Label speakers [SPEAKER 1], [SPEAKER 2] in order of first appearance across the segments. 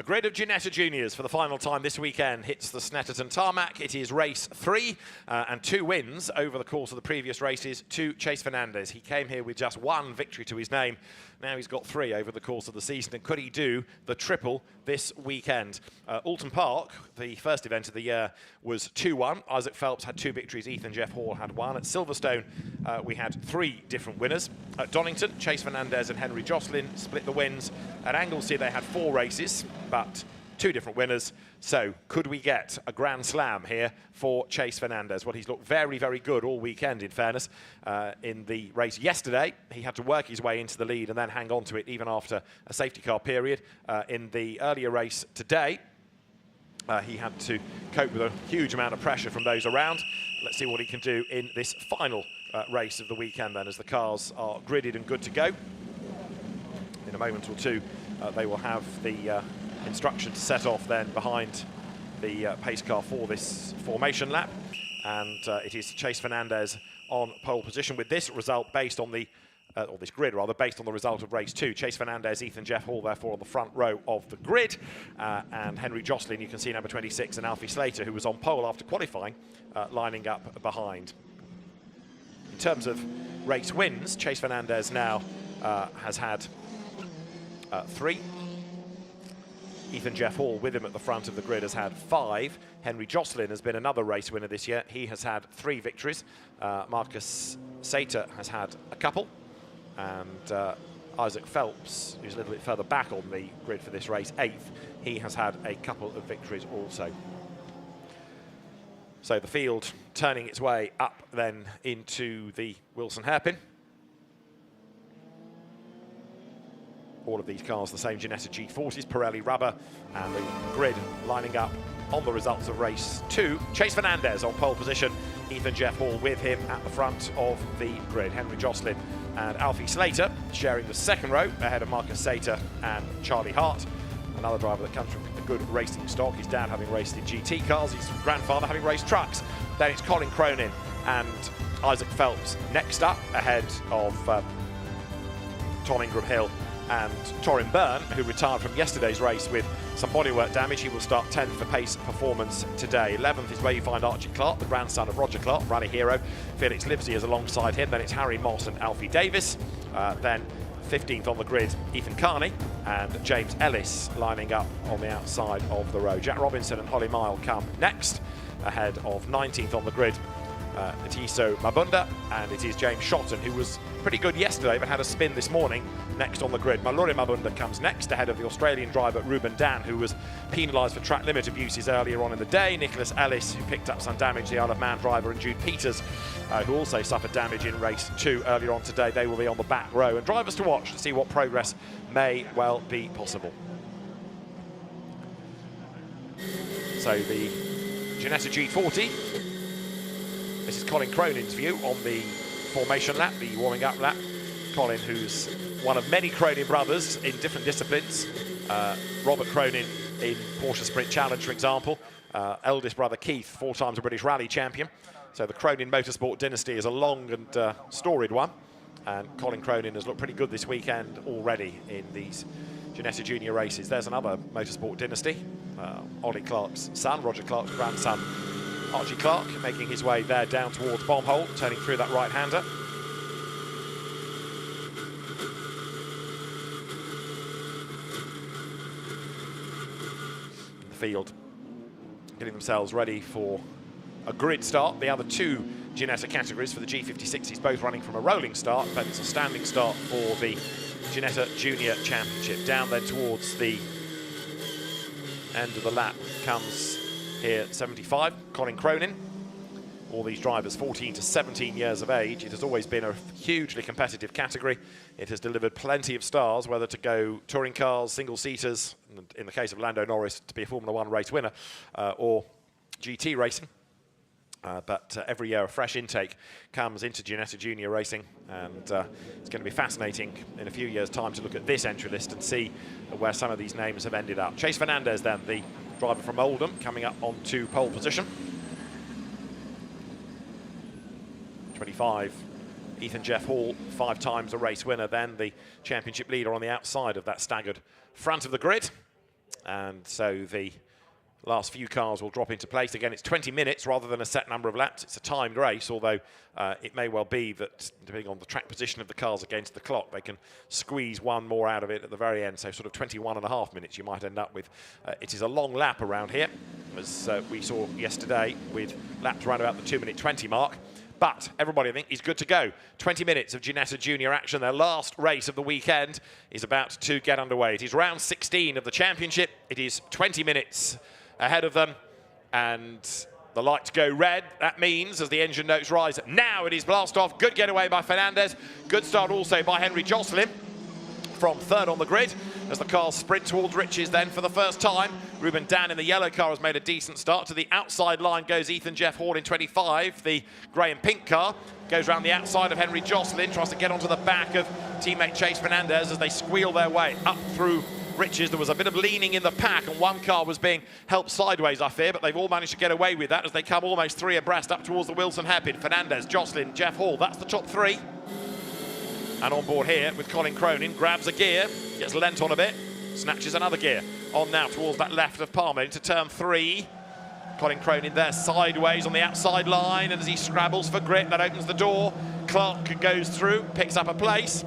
[SPEAKER 1] A grid of Ginetta juniors for the final time this weekend hits the Snetterton tarmac. It is race 3 and 2 wins over the course of the previous races to Chase Fernandez. He came here with just 1 victory to his name. Now he's got 3 over the course of the season. And could he do the triple this weekend? Alton Park, the first event of the year, was 2-1. Isaac Phelps had 2 victories. Ethan Jeff Hall had 1. At Silverstone, we had 3 different winners. At Donington, Chase Fernandez and Henry Jocelyn split the wins. At Anglesey, they had 4 races, but 2 different winners. So could we get a Grand Slam here for Chase Fernandez? Well, he's looked very, very good all weekend, in fairness. In the race yesterday, he had to work his way into the lead and then hang on to it even after a safety car period. In the earlier race today, he had to cope with a huge amount of pressure from those around. Let's see what he can do in this final race of the weekend then, as the cars are gridded and good to go. In a moment or two, they will have the instruction to set off then behind the pace car for this formation lap, and it is Chase Fernandez on pole position with this result based on the or this grid rather, based on the result of race 2. Chase Fernandez, Ethan Jeff Hall therefore on the front row of the grid, and Henry Jocelyn, you can see number 26, and Aflie Slater, who was on pole after qualifying, lining up behind. In terms of race wins, Chase Fernandez now has had 3. Ethan Jeff Hall, with him at the front of the grid, has had 5. Henry Jocelyn has been another race winner this year. He has had 3 victories. Marcus Saeter has had a couple. And Isaac Phelps, who's a little bit further back on the grid for this race, 8th. He has had a couple of victories also. So the field turning its way up then into the Wilson hairpin. All of these cars the same Ginetta G40s, Pirelli rubber, and the grid lining up on the results of race 2. Chase Fernandez on pole position, Ethan Jeff Hall with him at the front of the grid. Henry Jocelyn and Alfie Slater sharing the second row ahead of Marcus Saeter and Charlie Hart. Another driver that comes from a good racing stock, his dad having raced in GT cars, his grandfather having raced trucks. Then it's Colin Cronin and Isaac Phelps next up ahead of Tom Ingram Hill and Torin Byrne, who retired from yesterday's race with some bodywork damage. He will start 10th for pace performance today. 11th is where you find Archie Clark, the grandson of Roger Clark, rally hero. Felix Livesey is alongside him. Then it's Harry Moss and Alfie Davis. Then 15th on the grid, Ethan Carney and James Ellis lining up on the outside of the row. Jack Robinson and Holly Mile come next, ahead of 19th on the grid, Atiso Mabunda, and it is James Shotton, who was pretty good yesterday but had a spin this morning, next on the grid. Mallory Mabunda comes next, ahead of the Australian driver Ruben Dan, who was penalised for track limit abuses earlier on in the day. Nickolas Ellis, who picked up some damage, the Isle of Man driver, and Jude Peters, who also suffered damage in race 2 earlier on today. They will be on the back row, and drivers to watch to see what progress may well be possible. So the Ginetta G40, this is Colin Cronin's view on the formation lap, the warming up lap. Colin, who's one of many Cronin brothers in different disciplines. Robert Cronin in Porsche Sprint Challenge, for example. Eldest brother Keith, 4 times a British Rally champion. So the Cronin Motorsport dynasty is a long and storied one. And Colin Cronin has looked pretty good this weekend already in these Ginetta Junior races. There's another Motorsport dynasty. Ollie Clark's son, Roger Clark's grandson, Archie Clark, making his way there down towards bomb hole, turning through that right-hander. The field getting themselves ready for a grid start. The other 2 Ginetta categories for the G56s, both running from a rolling start, but it's a standing start for the Ginetta Junior Championship. Down then towards the end of the lap comes here 75, Colin Cronin. All these drivers 14 to 17 years of age. It has always been a hugely competitive category. It has delivered plenty of stars, whether to go touring cars, single-seaters, in the case of Lando Norris to be a Formula 1 race winner, or GT racing. But every year a fresh intake comes into Ginetta Junior racing, and it's going to be fascinating in a few years' time to look at this entry list and see where some of these names have ended up. Chase Fernandez then, the driver from Oldham, coming up onto pole position. 25, Ethan Jeff Hall, 5 times a race winner, then the championship leader on the outside of that staggered front of the grid. And so the last few cars will drop into place. Again, it's 20 minutes rather than a set number of laps. It's a timed race, although it may well be that, depending on the track position of the cars against the clock, they can squeeze one more out of it at the very end. So sort of 21.5 minutes you might end up with. It is a long lap around here, as we saw yesterday, with laps around about the 2-minute 20 mark. But everybody, I think, is good to go. 20 minutes of Ginetta Junior action. Their last race of the weekend is about to get underway. It is round 16 of the championship. It is 20 minutes ahead of them, and the lights go red. That means, as the engine notes rise, now it is blast off. Good getaway by Fernandez. Good start also by Henry Jocelyn from third on the grid, as the cars sprint towards riches then for the first time. Ruben Dan in the yellow car has made a decent start. To the outside line goes Ethan Jeff Hall in 25. The grey and pink car goes around the outside of Henry Jocelyn, tries to get onto the back of teammate Chase Fernandez as they squeal their way up through riches. There was a bit of leaning in the pack, and one car was being helped sideways, I fear, but they've all managed to get away with that as they come almost 3 abreast up towards the Wilson hairpin. Fernandez, Jocelyn, Jeff Hall, that's the top 3. And on board here with Colin Cronin, grabs a gear, gets lent on a bit, snatches another gear. On now towards that left of Palmer into turn 3. Colin Cronin there sideways on the outside line, and as he scrabbles for grip, that opens the door. Clark goes through, picks up a place.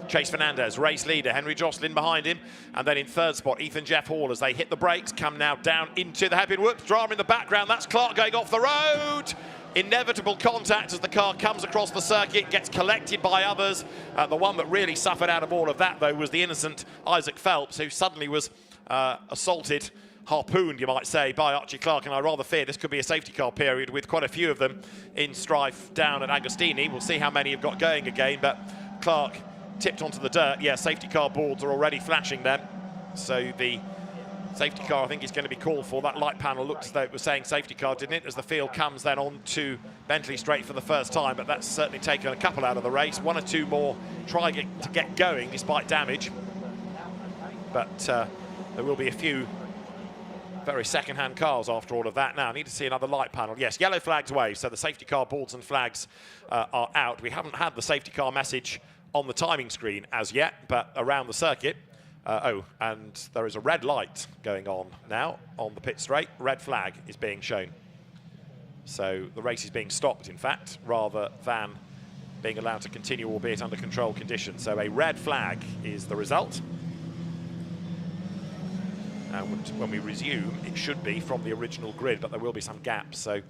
[SPEAKER 1] Chase Fernandez, race leader, Henry Jocelyn behind him, and then in third spot, Ethan Jeff Hall as they hit the brakes, come now down into the hairpin. Whoops, drama in the background, that's Clark going off the road. Inevitable contact as the car comes across the circuit, gets collected by others. The one that really suffered out of all of that, though, was the innocent Isaac Phelps, who suddenly was assaulted, harpooned, you might say, by Archie Clark, and I rather fear this could be a safety car period with quite a few of them in strife down at Agostini. We'll see how many have got going again, but Clark tipped onto the dirt. Yeah, safety car boards are already flashing then. So the safety car, I think, is going to be called for. That light panel looked as though it was saying safety car, didn't it? As the field comes then on to Bentley Straight for the first time, but that's certainly taken a couple out of the race. 1 or 2 more try to get going despite damage. But there will be a few very second-hand cars after all of that. Now, I need to see another light panel. Yes, yellow flags wave, so the safety car boards and flags are out. We haven't had the safety car message on the timing screen as yet, but around the circuit. And there is a red light going on now on the pit straight. Red flag is being shown. So the race is being stopped, in fact, rather than being allowed to continue, albeit under controlled conditions. So a red flag is the result. And when we resume, it should be from the original grid, but there will be some gaps. So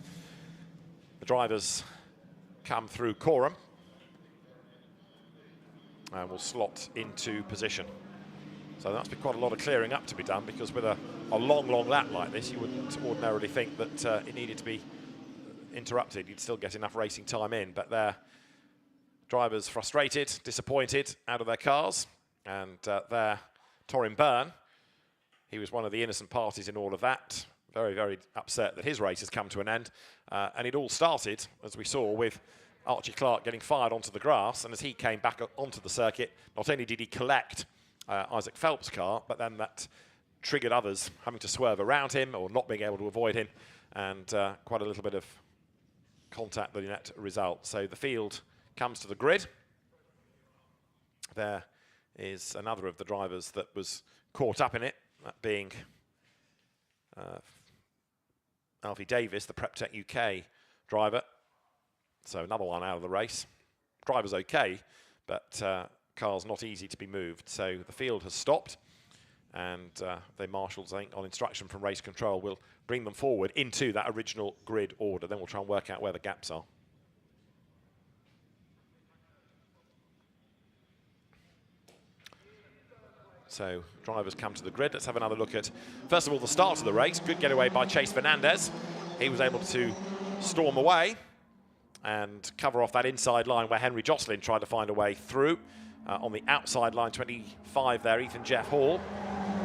[SPEAKER 1] the drivers come through quorum and will slot into position. So that's been quite a lot of clearing up to be done, because with a long lap like this, you wouldn't ordinarily think that it needed to be interrupted. You'd still get enough racing time in, but their drivers frustrated, disappointed out of their cars, and their Torin Byrne, he was one of the innocent parties in all of that, very, very upset that his race has come to an end. And it all started, as we saw, with Archie Clark getting fired onto the grass, and as he came back onto the circuit, not only did he collect Isaac Phelps' car, but then that triggered others having to swerve around him or not being able to avoid him, and quite a little bit of contact, the net result. So the field comes to the grid. There is another of the drivers that was caught up in it, that being Alfie Davis, the Preptech UK driver. So another one out of the race. Driver's okay, but car's not easy to be moved. So the field has stopped, and the marshals, I think, on instruction from race control, will bring them forward into that original grid order. Then we'll try and work out where the gaps are. So drivers come to the grid. Let's have another look at, first of all, the start of the race. Good getaway by Chase Fernandez. He was able to storm away and cover off that inside line where Henry Jocelyn tried to find a way through. On the outside line, 25 there, Ethan Jeff Hall.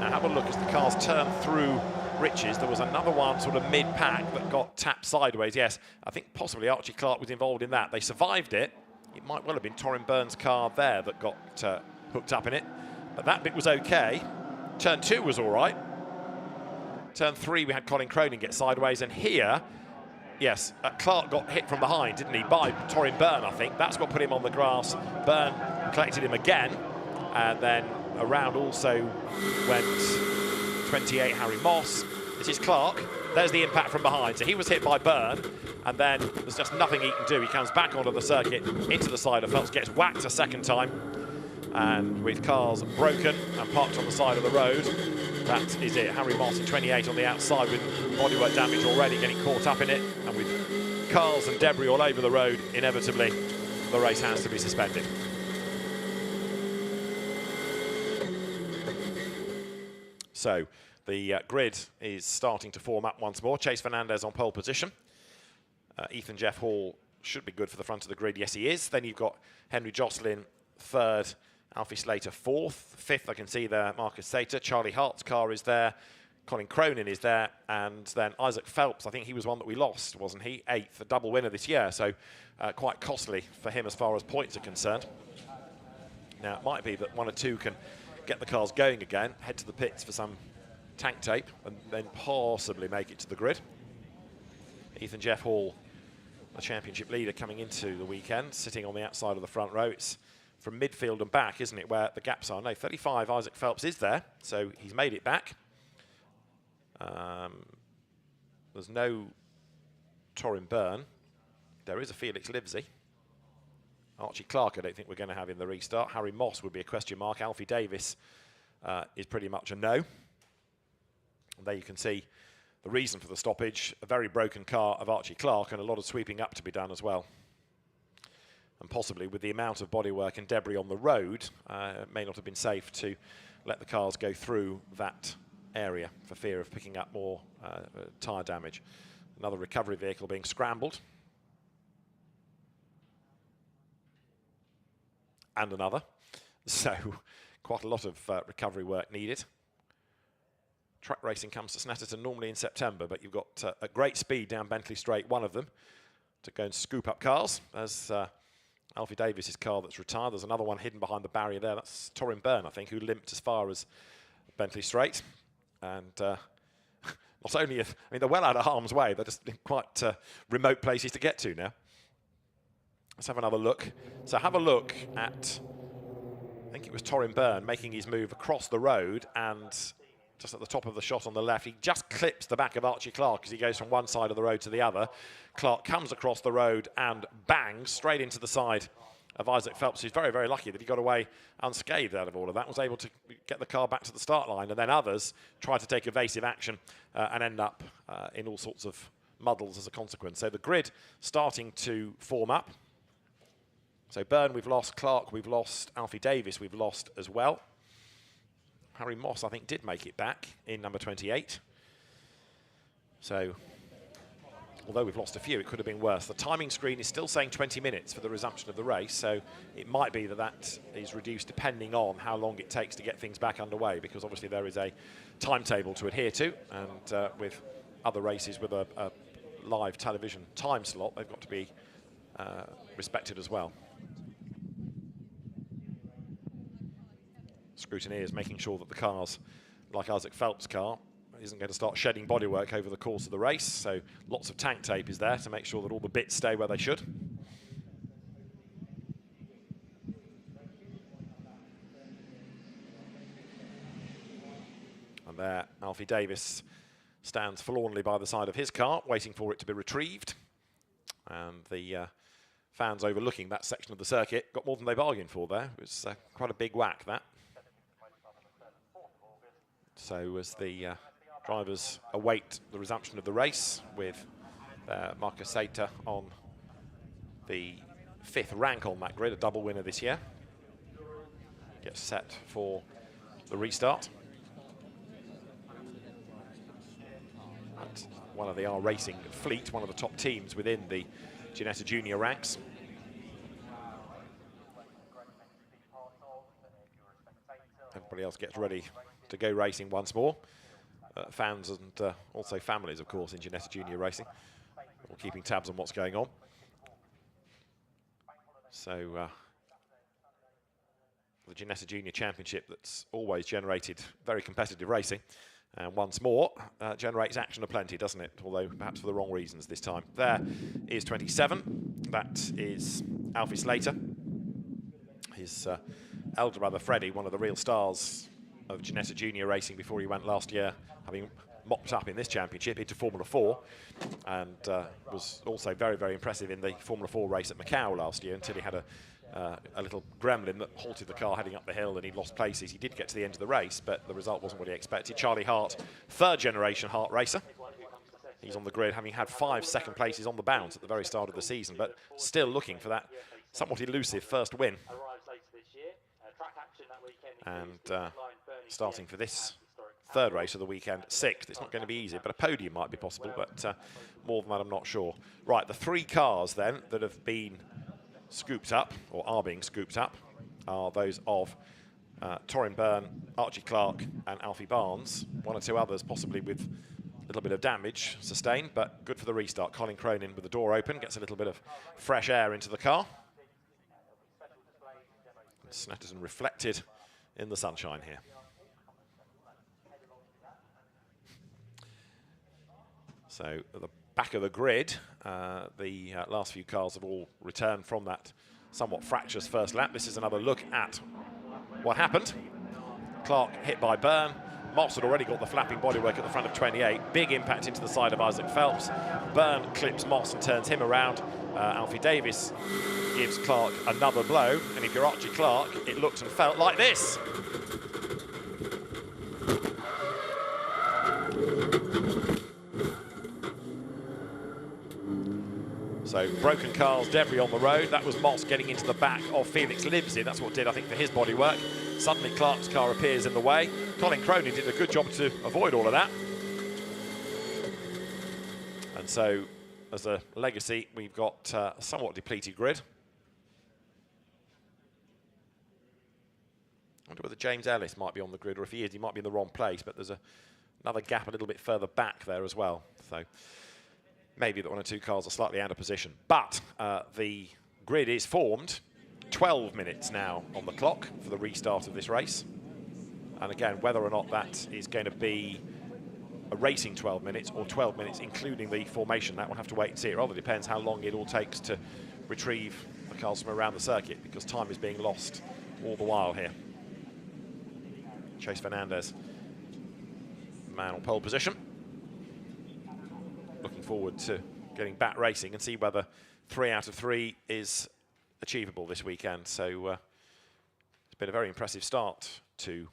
[SPEAKER 1] Now have a look as the cars turn through riches. There was another one sort of mid-pack that got tapped sideways. Yes, I think possibly Archie Clark was involved in that. They survived it. It might well have been Torin Byrne's car there that got hooked up in it. But that bit was okay. Turn 2 was all right. Turn 3, we had Colin Cronin get sideways. And here, yes, Clark got hit from behind, didn't he, by Torin Byrne, I think. That's what put him on the grass. Byrne collected him again. And then around also went 28, Harry Moss. This is Clark. There's the impact from behind. So he was hit by Byrne, and then there's just nothing he can do. He comes back onto the circuit, into the side of Phelps, gets whacked a second time. And with cars broken and parked on the side of the road, that is it. Harry Moss at 28 on the outside with bodywork damage already, getting caught up in it. And with cars and debris all over the road, inevitably, the race has to be suspended. So the grid is starting to form up once more. Chase Fernandez on pole position. Ethan Jeff Hall should be good for the front of the grid. Yes, he is. Then you've got Henry Jocelyn third, Alfie Slater fourth. Fifth, I can see there, Marcus Saeter. Charlie Hart's car is there. Colin Cronin is there. And then Isaac Phelps, I think he was one that we lost, wasn't he? Eighth, a double winner this year. So quite costly for him as far as points are concerned. Now, it might be that one or two can get the cars going again, head to the pits for some tank tape, and then possibly make it to the grid. Ethan Jeff Hall, the championship leader, coming into the weekend, sitting on the outside of the front row. It's from midfield and back, isn't it, where the gaps are? No, 35, Isaac Phelps is there, so he's made it back. There's no Torin Byrne. There is a Felix Livesey. Archie Clark, I don't think we're going to have in the restart. Harry Moss would be a question mark. Alfie Davis is pretty much a no. And there you can see the reason for the stoppage, a very broken car of Archie Clark and a lot of sweeping up to be done as well. And possibly with the amount of bodywork and debris on the road, it may not have been safe to let the cars go through that area for fear of picking up more tyre damage. Another recovery vehicle being scrambled. And another. So quite a lot of recovery work needed. Track racing comes to Snetterton normally in September, but you've got at great speed down Bentley Straight, one of them, to go and scoop up cars. There's Alfie Davis's car that's retired. There's another one hidden behind the barrier there. That's Torin Byrne, I think, who limped as far as Bentley Straight. And not only, if, I mean, they're well out of harm's way, they're just in quite remote places to get to now. Let's have another look. So have a look at, I think it was Torin Byrne making his move across the road, and just at the top of the shot on the left, he just clips the back of Archie Clark as he goes from one side of the road to the other. Clark comes across the road and bangs straight into the side of Isaac Phelps, who's very, very lucky that he got away unscathed out of all of that, was able to get the car back to the start line, and then others try to take evasive action and end up in all sorts of muddles as a consequence. So the grid starting to form up. So Byrne we've lost, Clark we've lost, Alfie Davis we've lost as well. Harry Moss, I think, did make it back in number 28. So, although we've lost a few, it could have been worse. The timing screen is still saying 20 minutes for the resumption of the race, so it might be that that is reduced depending on how long it takes to get things back underway, because obviously there is a timetable to adhere to, and with other races with a live television time slot, they've got to be respected as well. Scrutineers making sure that the cars, like Isaac Phelps' car, isn't going to start shedding bodywork over the course of the race. So lots of tank tape is there to make sure that all the bits stay where they should. And there, Alfie Davis stands forlornly by the side of his car, waiting for it to be retrieved. And the fans overlooking that section of the circuit got more than they bargained for there. It was quite a big whack, that. So as the drivers await the resumption of the race, with Marcus Saeter on the 5th rank on that grid, a double winner this year, gets set for the restart. And one of the R Racing fleet, one of the top teams within the Ginetta Junior ranks. Everybody else gets ready to go racing once more. Fans and also families, of course, in Ginetta Junior Racing, all keeping tabs on what's going on. So the Ginetta Junior Championship, that's always generated very competitive racing, and once more generates action aplenty, doesn't it? Although perhaps for the wrong reasons this time. There is 27. That is Alfie Slater. His elder brother Freddie, one of the real stars of Ginetta Junior racing before he went last year, having mopped up in this championship into Formula 4, and was also very, very impressive in the Formula 4 race at Macau last year until he had a little gremlin that halted the car heading up the hill and he lost places. He did get to the end of the race, but the result wasn't what he expected. Charlie Hart, third generation Hart racer. He's on the grid, having had 5 second places on the bounce at the very start of the season, but still looking for that somewhat elusive first win. And starting for this third race of the weekend, 6th. It's not going to be easy, but a podium might be possible, but more than that, I'm not sure. Right, the 3 cars then that have been scooped up, or are being scooped up, are those of Torin Byrne, Archie Clark and Alfie Barnes. 1 or 2 others possibly with a little bit of damage sustained, but good for the restart. Colin Cronin with the door open, gets a little bit of fresh air into the car. And Snetterton reflected in the sunshine here. So at the back of the grid, the last few cars have all returned from that somewhat fractious first lap. This is another look at what happened. Clark hit by Byrne. Moss had already got the flapping bodywork at the front of 28. Big impact into the side of Isaac Phelps. Byrne clips Moss and turns him around. Alfie Davis gives Clark another blow. And if you're Archie Clark, it looked and felt like this. So broken cars, debris on the road. That was Moss getting into the back of Felix Livesey. That's what did, I think, for his bodywork. Suddenly Clark's car appears in the way. Colin Cronin did a good job to avoid all of that. And so, as a legacy, we've got a somewhat depleted grid. I wonder whether James Ellis might be on the grid, or if he is, he might be in the wrong place, but there's another gap a little bit further back there as well. So maybe that 1 or 2 cars are slightly out of position. But the grid is formed. 12 minutes now on the clock for the restart of this race. And again, whether or not that is going to be a racing 12 minutes or 12 minutes including the formation, that we'll have to wait and see. It rather depends how long it all takes to retrieve the cars from around the circuit, because time is being lost all the while here. Chase Fernandez, man on pole position. Looking forward to getting back racing and see whether 3 out of 3 is achievable this weekend. So it's been a very impressive start to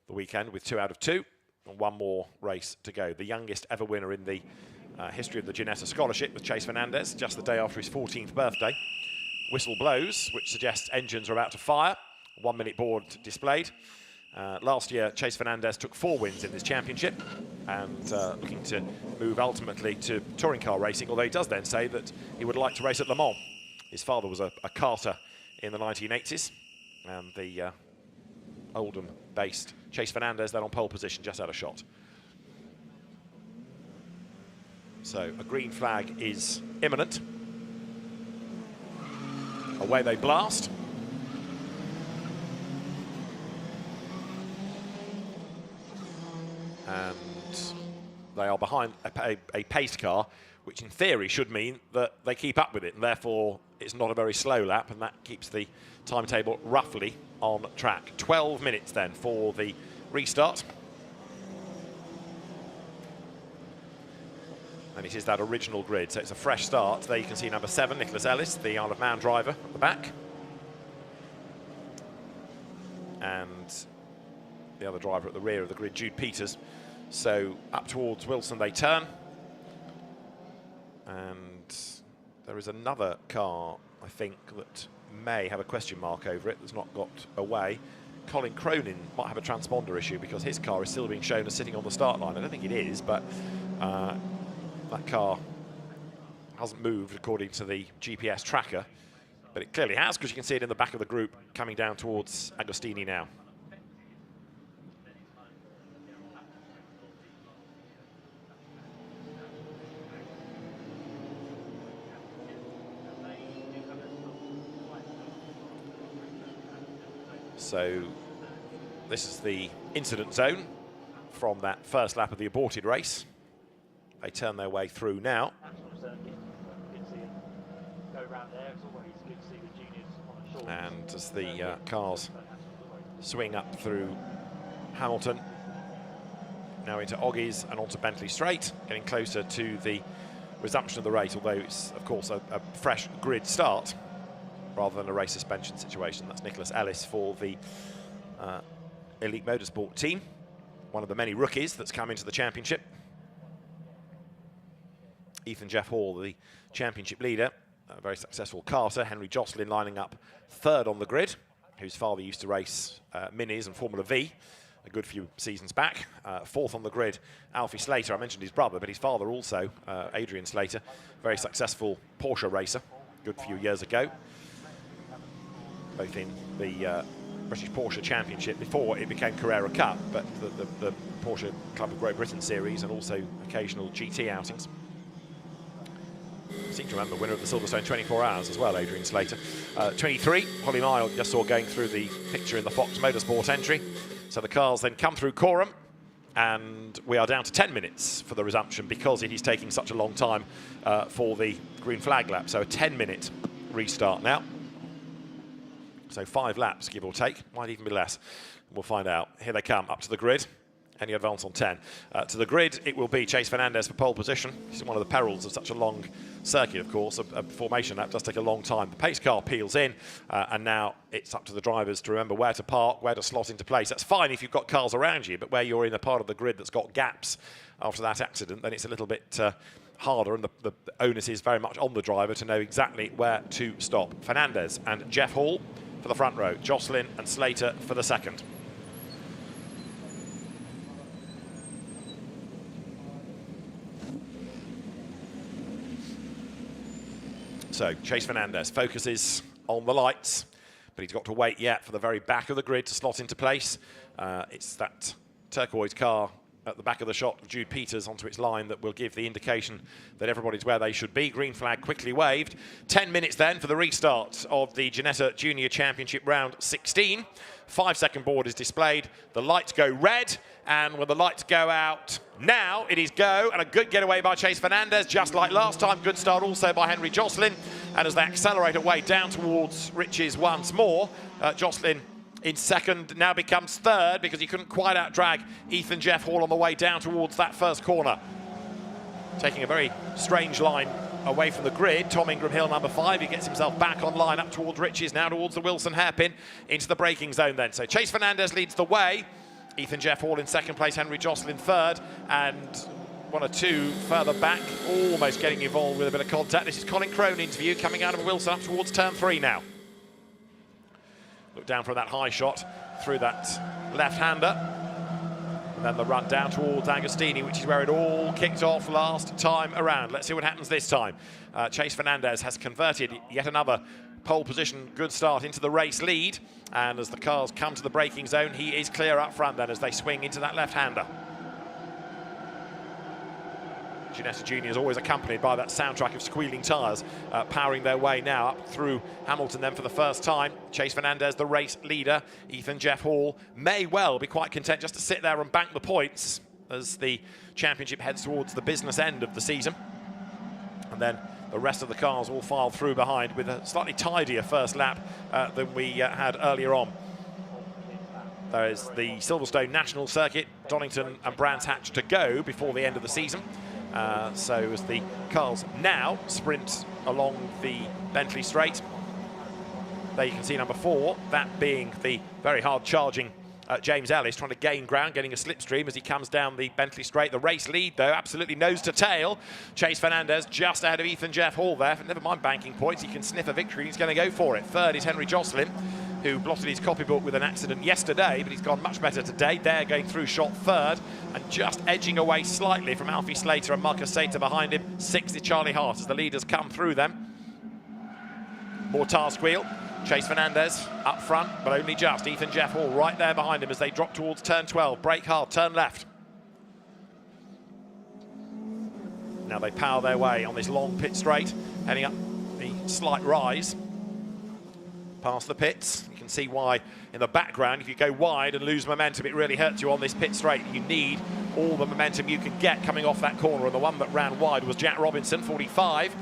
[SPEAKER 1] the weekend with 2 out of 2 and 1 more race to go. The youngest ever winner in the history of the Ginetta Scholarship was Chase Fernandez, just the day after his 14th birthday. Whistle blows, which suggests engines are about to fire. 1 minute board displayed. Last year, Chase Fernandez took 4 wins in this championship and looking to move ultimately to touring car racing, although he does then say that he would like to race at Le Mans. His father was a karter in the 1980s, and the Oldham-based Chase Fernandez then on pole position, just out of shot. So a green flag is imminent. Away they blast. And they are behind a pace car, which in theory should mean that they keep up with it, and therefore it's not a very slow lap, and that keeps the timetable roughly on track. 12 minutes then for the restart. And it is that original grid, so it's a fresh start. There you can see number 7, Nickolas Ellis, the Isle of Man driver at the back. And the other driver at the rear of the grid, Jude Peters. So up towards Wilson they turn. And there is another car, I think, that may have a question mark over it that's not got away. Colin Cronin might have a transponder issue because his car is still being shown as sitting on the start line. I don't think it is, but that car hasn't moved according to the GPS tracker. But it clearly has, because you can see it in the back of the group coming down towards Agostini now. So this is the incident zone from that first lap of the aborted race. They turn their way through now. And as the cars swing up through Hamilton, now into Oggies and onto Bentley Straight, getting closer to the resumption of the race, although it's, of course, a fresh grid start rather than a race suspension situation. That's Nickolas Ellis for the Elite Motorsport team, one of the many rookies that's come into the championship. Ethan Jeff Hall, the championship leader, a very successful karter. Henry Jocelyn lining up third on the grid, whose father used to race Minis and Formula V a good few seasons back. Fourth on the grid, Aflie Slater. I mentioned his brother, but his father also, Adrian Slater, very successful Porsche racer, good few years ago, both in the British Porsche Championship before it became Carrera Cup, but the Porsche Club of Great Britain series and also occasional GT outings. I seem to remember winner of the Silverstone 24 Hours as well, Adrian Slater. 23, Holly Mile just saw going through the picture in the Fox Motorsport entry. So the cars then come through Coram, and we are down to 10 minutes for the resumption because it is taking such a long time for the green flag lap. So a 10-minute restart now. So 5 laps, give or take, might even be less. We'll find out. Here they come, up to the grid. Any advance on 10. To the grid, it will be Chase Fernandez for pole position. This is one of the perils of such a long circuit, of course. A formation lap does take a long time. The pace car peels in, and now it's up to the drivers to remember where to park, where to slot into place. That's fine if you've got cars around you, but where you're in a part of the grid that's got gaps after that accident, then it's a little bit harder, and the onus is very much on the driver to know exactly where to stop. Fernandez and Jeff Hall for the front row, Jocelyn and Slater for the second. So Chase Fernandez focuses on the lights, but he's got to wait yet for the very back of the grid to slot into place. It's that turquoise car at the back of the shot of Jude Peters onto its line that will give the indication that everybody's where they should be. Green flag quickly waved. 10 minutes then for the restart of the Ginetta Junior Championship round 16. 5-second board is displayed. The lights go red, and when the lights go out now, it is go, and a good getaway by Chase Fernandez, just like last time. Good start also by Henry Jocelyn, and as they accelerate away down towards Riches once more, Jocelyn in second now becomes third because he couldn't quite out-drag Ethan Jeff Hall on the way down towards that first corner. Taking a very strange line away from the grid. Tom Ingram Hill, number 5, he gets himself back on line up towards Riches, now towards the Wilson hairpin, into the braking zone then. So Chase Fernandez leads the way. Ethan Jeff Hall in second place, Henry Jocelyn third, and 1 or 2 further back, almost getting involved with a bit of contact. This is Colin Crone interview coming out of Wilson up towards turn 3 now. Look down from that high shot through that left-hander. And then the run down towards Agostini, which is where it all kicked off last time around. Let's see what happens this time. Chase Fernandez has converted yet another pole position, good start into the race lead. And as the cars come to the braking zone, he is clear up front then as they swing into that left-hander. Ginetta Junior is always accompanied by that soundtrack of squealing tyres, powering their way now up through Hamilton then for the first time. Chase Fernandez, the race leader. Ethan Jeff Hall may well be quite content just to sit there and bank the points as the championship heads towards the business end of the season. And then the rest of the cars will file through behind with a slightly tidier first lap than we had earlier on. There is the Silverstone National Circuit, Donington and Brands Hatch to go before the end of the season. So as the cars now sprint along the Bentley Straight, there you can see number 4, that being the very hard charging James Ellis, trying to gain ground, getting a slipstream as he comes down the Bentley Straight. The race lead, though, absolutely nose to tail. Chase Fernandez just ahead of Ethan Jeff Hall there. Never mind banking points, he can sniff a victory, he's going to go for it. Third is Henry Jocelyn, who blotted his copybook with an accident yesterday, but he's gone much better today. They're going through shot third and just edging away slightly from Alfie Slater and Marcus Saeter behind him. 6th is Charlie Hart as the leaders come through them. More task wheel. Chase Fernandez up front, but only just. Ethan Jeff Hall right there behind him as they drop towards turn 12. Brake hard, turn left. Now they power their way on this long pit straight, heading up the slight rise past the pits. You can see why in the background, if you go wide and lose momentum, it really hurts you on this pit straight. You need all the momentum you can get coming off that corner, and the one that ran wide was Jack Robinson, 45.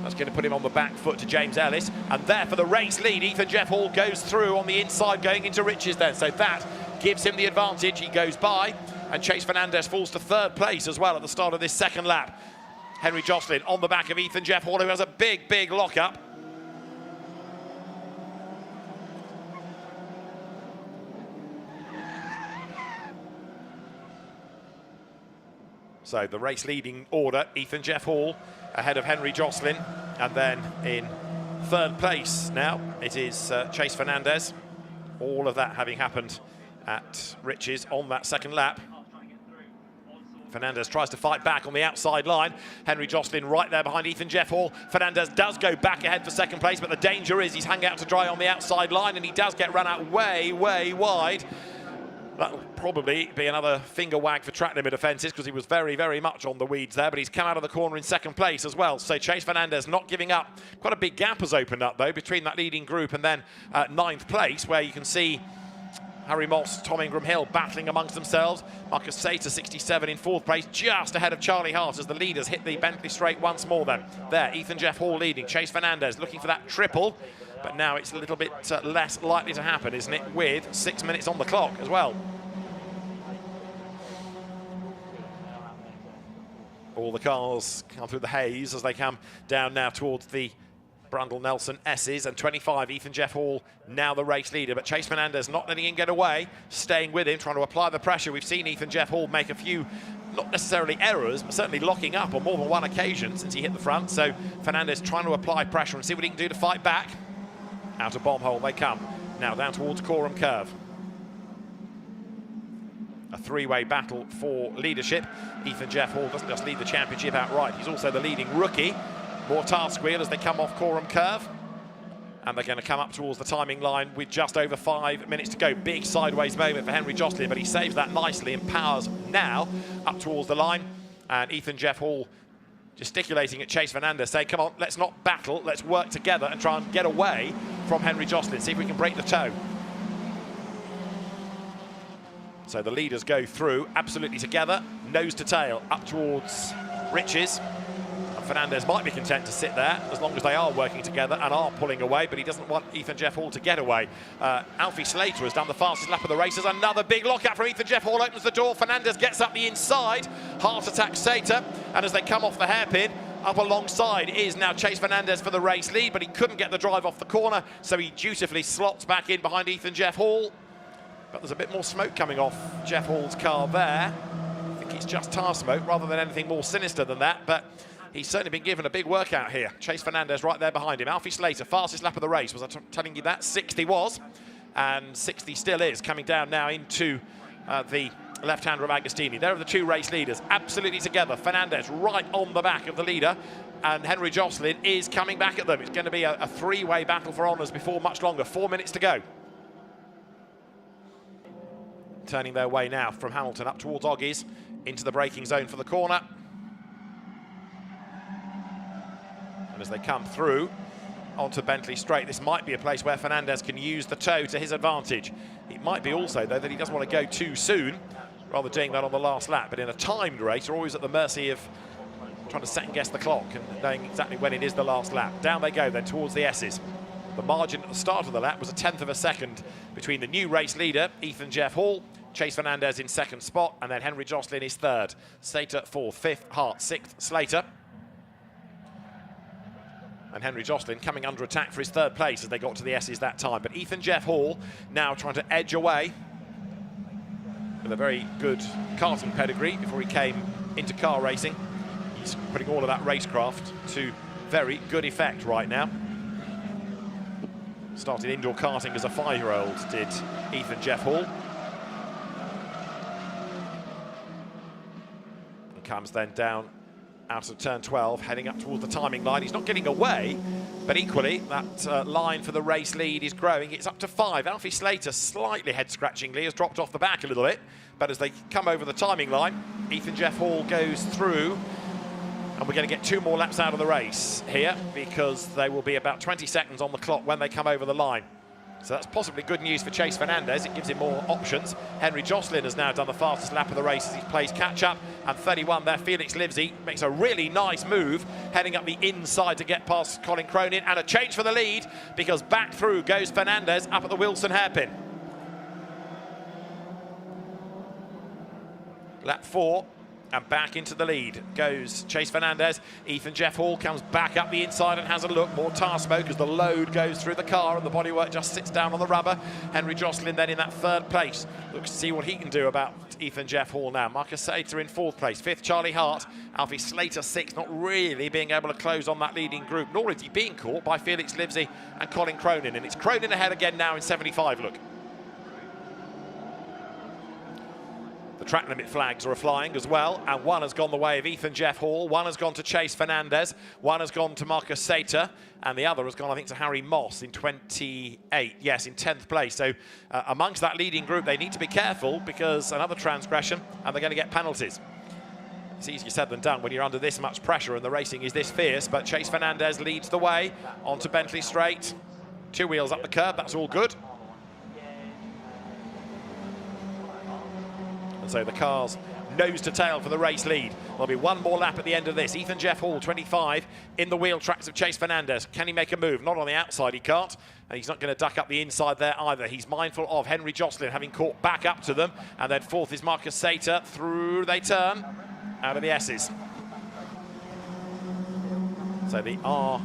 [SPEAKER 1] That's going to put him on the back foot to James Ellis. And there for the race lead, Ethan Jeff Hall goes through on the inside going into Riches then. So that gives him the advantage. He goes by, and Chase Fernandez falls to third place as well at the start of this second lap. Henry Joslin on the back of Ethan Jeff Hall, who has a big lock-up. So the race leading order, Ethan Jeff Hall ahead of Henry Joslin, and then in third place now it is Chase Fernandez. All of that having happened at Riches on that second lap. Fernandez tries to fight back on the outside line. Henry Joslin right there behind Ethan Jeff Hall. Fernandez does go back ahead for second place, but the danger is he's hung out to dry on the outside line, and he does get run out way wide. That'll probably be another finger wag for track limit offences, because he was very much on the weeds there, but he's come out of the corner in second place as well. So Chase Fernandez not giving up. Quite a big gap has opened up, though, between that leading group and then ninth place, where you can see Harry Moss, Tom Ingram Hill battling amongst themselves. Marcus Saeter, 67 in fourth place, just ahead of Charlie Hart as the leaders hit the Bentley straight once more then. There, Ethan Jeff Hall leading. Chase Fernandez looking for that triple, but now it's a little bit less likely to happen, isn't it, with 6 minutes on the clock as well. All the cars come through the haze as they come down now towards the Brundle Nelson S's, and 25, Ethan Jeff Hall, now the race leader, but Chase Fernandez not letting him get away, staying with him, trying to apply the pressure. We've seen Ethan Jeff Hall make a few, not necessarily errors, but certainly locking up on more than one occasion since he hit the front. So Fernandez trying to apply pressure and see what he can do to fight back. Out of bomb hole they come, now down towards Coram Curve. A three-way battle for leadership. Ethan Jeff Hall doesn't just lead the championship outright, he's also the leading rookie. More task wheel as they come off Coram Curve. And they're going to come up towards the timing line with just over 5 minutes to go. Big sideways moment for Henry Joslin, but he saves that nicely and powers now up towards the line. And Ethan Jeff Hall gesticulating at Chase Fernandez, saying, come on, let's not battle, let's work together and try and get away from Henry Joslin, see if we can break the toe. So the leaders go through absolutely together, nose to tail, up towards Riches. Fernandez might be content to sit there as long as they are working together and are pulling away, but he doesn't want Ethan Jeff Hall to get away. Alfie Slater has done the fastest lap of the race. There's another big lockout from Ethan Jeff Hall, opens the door. Fernandez gets up the inside. Hart attacks Saeter, and as they come off the hairpin, up alongside is now Chase Fernandez for the race lead, but he couldn't get the drive off the corner, so he dutifully slots back in behind Ethan Jeff Hall. But there's a bit more smoke coming off Jeff Hall's car there. I think it's just tar smoke rather than anything more sinister than that, but he's certainly been given a big workout here. Chase Fernandez right there behind him. Alfie Slater, fastest lap of the race. Was I telling you that? 60 was, and 60 still is, coming down now into the left-hander of Agostini. There are the two race leaders, absolutely together. Fernandez right on the back of the leader, and Henry Joslin is coming back at them. It's going to be a three-way battle for honours before much longer. 4 minutes to go. Turning their way now from Hamilton up towards Oggies into the braking zone for the corner. And as they come through onto Bentley Straight, this might be a place where Fernandez can use the toe to his advantage. It might be also, though, that he doesn't want to go too soon, rather doing that on the last lap. But in a timed race, you're always at the mercy of trying to second-guess the clock and knowing exactly when it is the last lap. Down they go then towards the S's. The margin at the start of the lap was 1/10 of a second between the new race leader, Ethan Jeff Hall, Chase Fernandez in second spot, and then Henry Joslin is third. Saeter fourth, fifth, Hart sixth, Slater. And Henry Joslin coming under attack for his third place as they got to the S's that time. But Ethan Jeff Hall now trying to edge away with a very good karting pedigree before he came into car racing. He's putting all of that racecraft to very good effect right now. Started indoor karting as a 5-year-old, did Ethan Jeff Hall. And comes then down out of turn 12, heading up towards the timing line. He's not getting away, but equally, that line for the race lead is growing. It's up to 5. Alfie Slater, slightly head-scratchingly, has dropped off the back a little bit, but as they come over the timing line, Ethan Jeff Hall goes through, and we're going to get 2 more laps out of the race here, because they will be about 20 seconds on the clock when they come over the line. So that's possibly good news for Chase Fernandez. It gives him more options. Henry Joslin has now done the fastest lap of the race as he plays catch-up. And 31 there, Felix Livesey makes a really nice move, heading up the inside to get past Colin Cronin. And a change for the lead, because back through goes Fernandez up at the Wilson hairpin. Lap 4. And back into the lead goes Chase Fernandez. Ethan Jeff Hall comes back up the inside and has a look. More tyre smoke as the load goes through the car and the bodywork just sits down on the rubber. Henry Joslin then in that 3rd place. Looks to see what he can do about Ethan Jeff Hall now. Marcus Saeter in 4th place. 5th, Charlie Hart. Aflie Slater 6th, not really being able to close on that leading group, nor is he being caught by Felix Livesey and Colin Cronin. And it's Cronin ahead again now in 75, look. The track limit flags are flying as well, and one has gone the way of Ethan Jeff Hall, one has gone to Chase Fernandez, one has gone to Marcus Saeter, and the other has gone, I think, to Harry Moss in 28, yes, in 10th place. So amongst that leading group, they need to be careful, because another transgression, and they're going to get penalties. It's easier said than done when you're under this much pressure and the racing is this fierce, but Chase Fernandez leads the way onto Bentley Straight. 2 wheels up the curb, that's all good. So the cars nose to tail for the race lead. There'll be one more lap at the end of this. Ethan Jeff Hall, 25, in the wheel tracks of Chase Fernandez. Can he make a move? Not on the outside, he can't. And he's not going to duck up the inside there either. He's mindful of Henry Joslin having caught back up to them. And then 4th is Marcus Saeter. Through they turn, out of the S's. So the R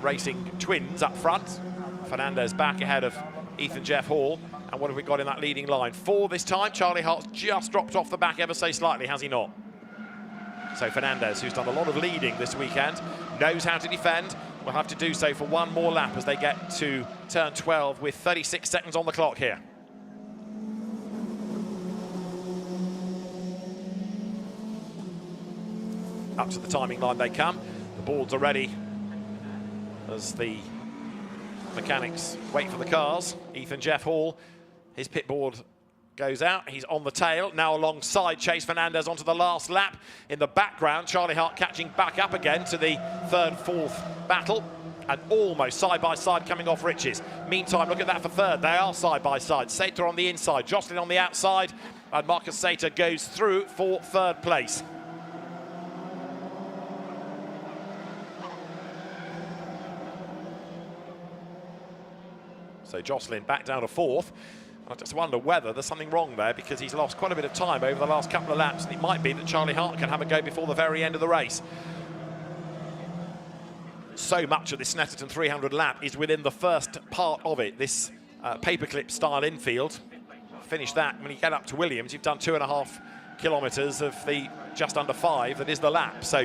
[SPEAKER 1] Racing twins up front. Fernandez back ahead of Ethan Jeff Hall. And what have we got in that leading line? 4 this time. Charlie Hart's just dropped off the back ever so slightly, has he not? So Fernandez, who's done a lot of leading this weekend, knows how to defend. Will have to do so for one more lap as they get to turn 12 with 36 seconds on the clock here. Up to the timing line they come. The boards are ready as the mechanics wait for the cars. Ethan Jeff Hall, his pit board goes out. He's on the tail, now alongside Chase Fernandez onto the last lap. In the background, Charlie Hart catching back up again to the 3rd, 4th battle. And almost side by side coming off Riches. Meantime, look at that for 3rd. They are side by side. Saeter on the inside, Joslin on the outside. And Marcus Saeter goes through for 3rd place. So Joslin back down to 4th. I just wonder whether there's something wrong there, because he's lost quite a bit of time over the last couple of laps, and it might be that Charlie Hart can have a go before the very end of the race. So much of this Snetterton 300 lap is within the first part of it, this paperclip style infield. Finish that, when you get up to Williams, you've done 2.5 kilometres of the just under 5 that is the lap. So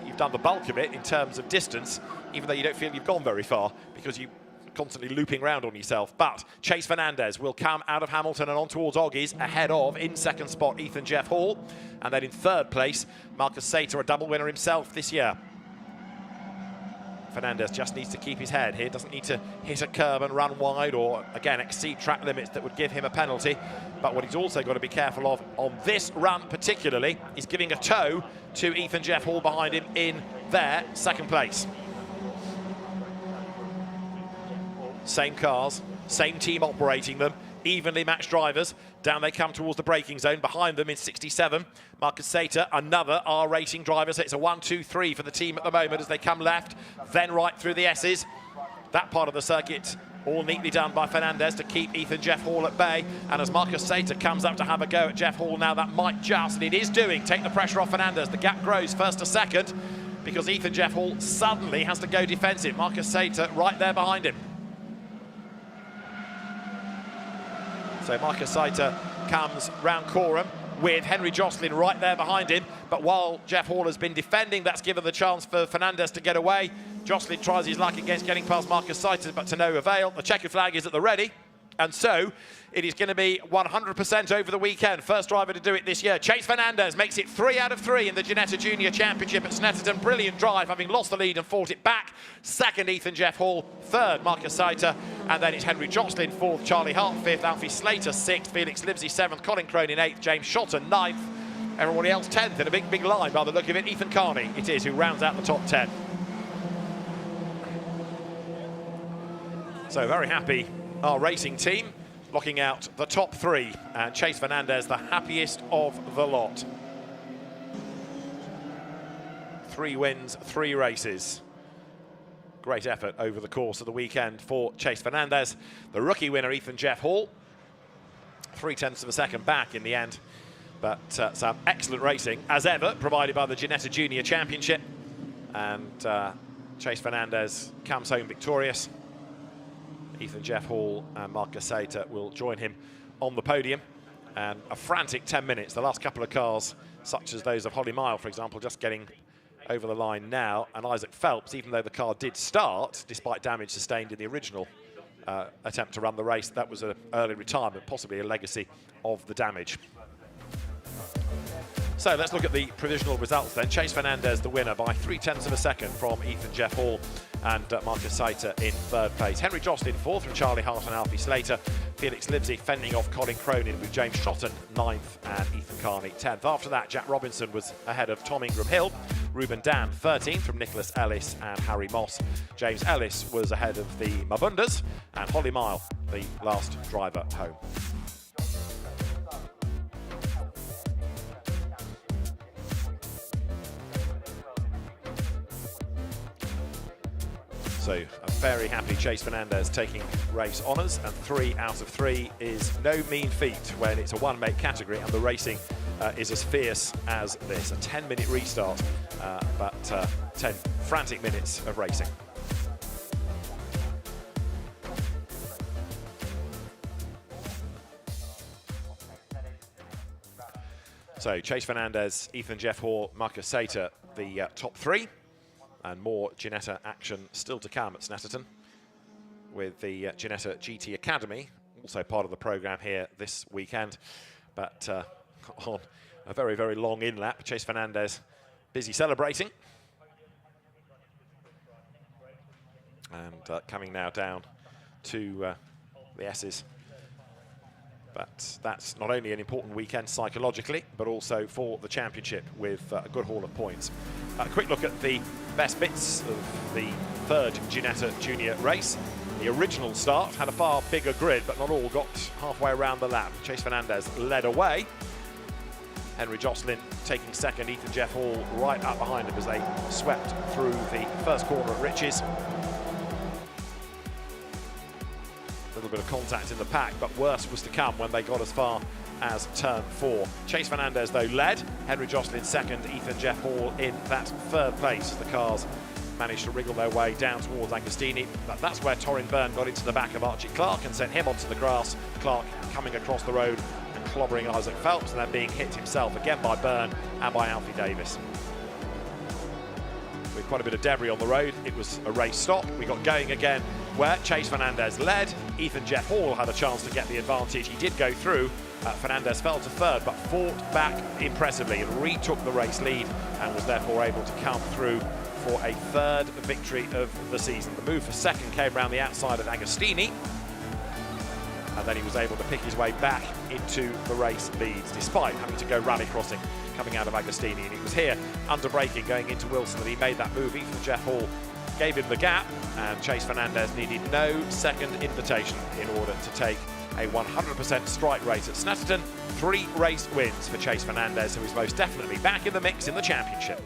[SPEAKER 1] you've done the bulk of it in terms of distance, even though you don't feel you've gone very far, because you constantly looping round on yourself. But Chase Fernandez will come out of Hamilton and on towards Oggies, ahead of, in 2nd spot, Ethan Jeff Hall. And then in 3rd place, Marcus Saeter, a double winner himself this year. Fernandez just needs to keep his head here, doesn't need to hit a curb and run wide or, again, exceed track limits that would give him a penalty. But what he's also got to be careful of on this run particularly is giving a toe to Ethan Jeff Hall behind him in their 2nd place. Same cars, same team operating them, evenly matched drivers. Down they come towards the braking zone. Behind them in 67, Marcus Saeter, another R Racing driver. So it's a 1-2-3 for the team at the moment as they come left, then right through the S's. That part of the circuit all neatly done by Fernandez to keep Ethan Jeff Hall at bay. And as Marcus Saeter comes up to have a go at Jeff Hall now, that might just, and it is doing, take the pressure off Fernandez. The gap grows 1st to 2nd because Ethan Jeff Hall suddenly has to go defensive. Marcus Saeter right there behind him. So Marcus Saeter comes round Coram with Henry Joslin right there behind him. But while Jeff Hall has been defending, that's given the chance for Fernandez to get away. Joslin tries his luck against getting past Marcus Saeter, but to no avail. The checkered flag is at the ready. And so it is going to be 100% over the weekend. First driver to do it this year. Chase Fernandez makes it 3 out of 3 in the Ginetta Junior Championship at Snetterton. Brilliant drive, having lost the lead and fought it back. 2nd, Ethan Jeff Hall. 3rd, Marcus Saeter. And then it's Henry Joslin 4th, Charlie Hart 5th, Aflie Slater 6th, Felix Livesey 7th, Colin Cronin 8th, James Shotter 9th. Everybody else 10th in a big line by the look of it. Ethan Carney it is who rounds out the top 10. So very happy, our racing team, locking out the top 3, and Chase Fernandez the happiest of the lot. 3 wins, 3 races. Great effort over the course of the weekend for Chase Fernandez. The rookie winner, Ethan Jeff Hall, 0.3 of a second back in the end. But some excellent racing, as ever, provided by the Ginetta Junior Championship. And Chase Fernandez comes home victorious. Ethan Jeff Hall and Marcus Saeter will join him on the podium. And a frantic 10 minutes. The last couple of cars, such as those of Holly Mile, for example, just getting over the line now. And Isaac Phelps, even though the car did start, despite damage sustained in the original attempt to run the race, that was an early retirement, possibly a legacy of the damage. So let's look at the provisional results then. Chase Fernandez the winner by 0.3 of a second from Ethan Jeff Hall and Marcus Saeter in 3rd place. Henry Joslin 4th from Charlie Hart and Archie Slater. Felix Livesey fending off Colin Cronin with James Shotton 9th and Ethan Carney 10th. After that, Jack Robinson was ahead of Tom Ingram Hill. Ruben Dan 13th from Nickolas, Ellis and Harry Moss. James Ellis was ahead of the Mabundas, and Holly Mile the last driver home. So a very happy Chase Fernandez taking race honours, and 3 out of 3 is no mean feat when it's a one-make category and the racing is as fierce as this. A 10-minute restart, but 10 frantic minutes of racing. So Chase Fernandez, Ethan Jeff Hall, Marcus Saeter, the top 3. And more Ginetta action still to come at Snetterton with the Ginetta GT Academy, also part of the programme here this weekend. But on a very, very long in-lap, Chase Fernandez busy celebrating. And coming now down to the S's. But that's not only an important weekend psychologically, but also for the championship with a good haul of points. A quick look at the best bits of the 3rd Ginetta Junior race. The original start had a far bigger grid, but not all got halfway around the lap. Chase Fernandez led away. Henry Joslin taking 2nd, Ethan Jeff Hall right up behind him as they swept through the first corner at Riches. A little bit of contact in the pack, but worse was to come when they got as far as turn 4. Chase Fernandez, though, led. Henry Joslin 2nd, Ethan Jeff Hall in that 3rd place. The cars managed to wriggle their way down towards Agostini. But that's where Torin Byrne got into the back of Archie Clark and sent him onto the grass. Clark coming across the road and clobbering Isaac Phelps, and then being hit himself again by Byrne and by Aflie Davis. With quite a bit of debris on the road, it was a race stop. We got going again where Chase Fernandez led. Ethan Jeff Hall had a chance to get the advantage. He did go through. Fernandez fell to 3rd, but fought back impressively and retook the race lead and was therefore able to come through for a 3rd victory of the season. The move for 2nd came around the outside of Agostini, and then he was able to pick his way back into the race leads, despite having to go rally crossing coming out of Agostini. And it was here, under braking, going into Wilson, that he made that move. Ethan Jeff Hall gave him the gap, and Chase Fernandez needed no second invitation in order to take a 100% strike rate at Snetterton. 3 race wins for Chase Fernandez, who is most definitely back in the mix in the championship.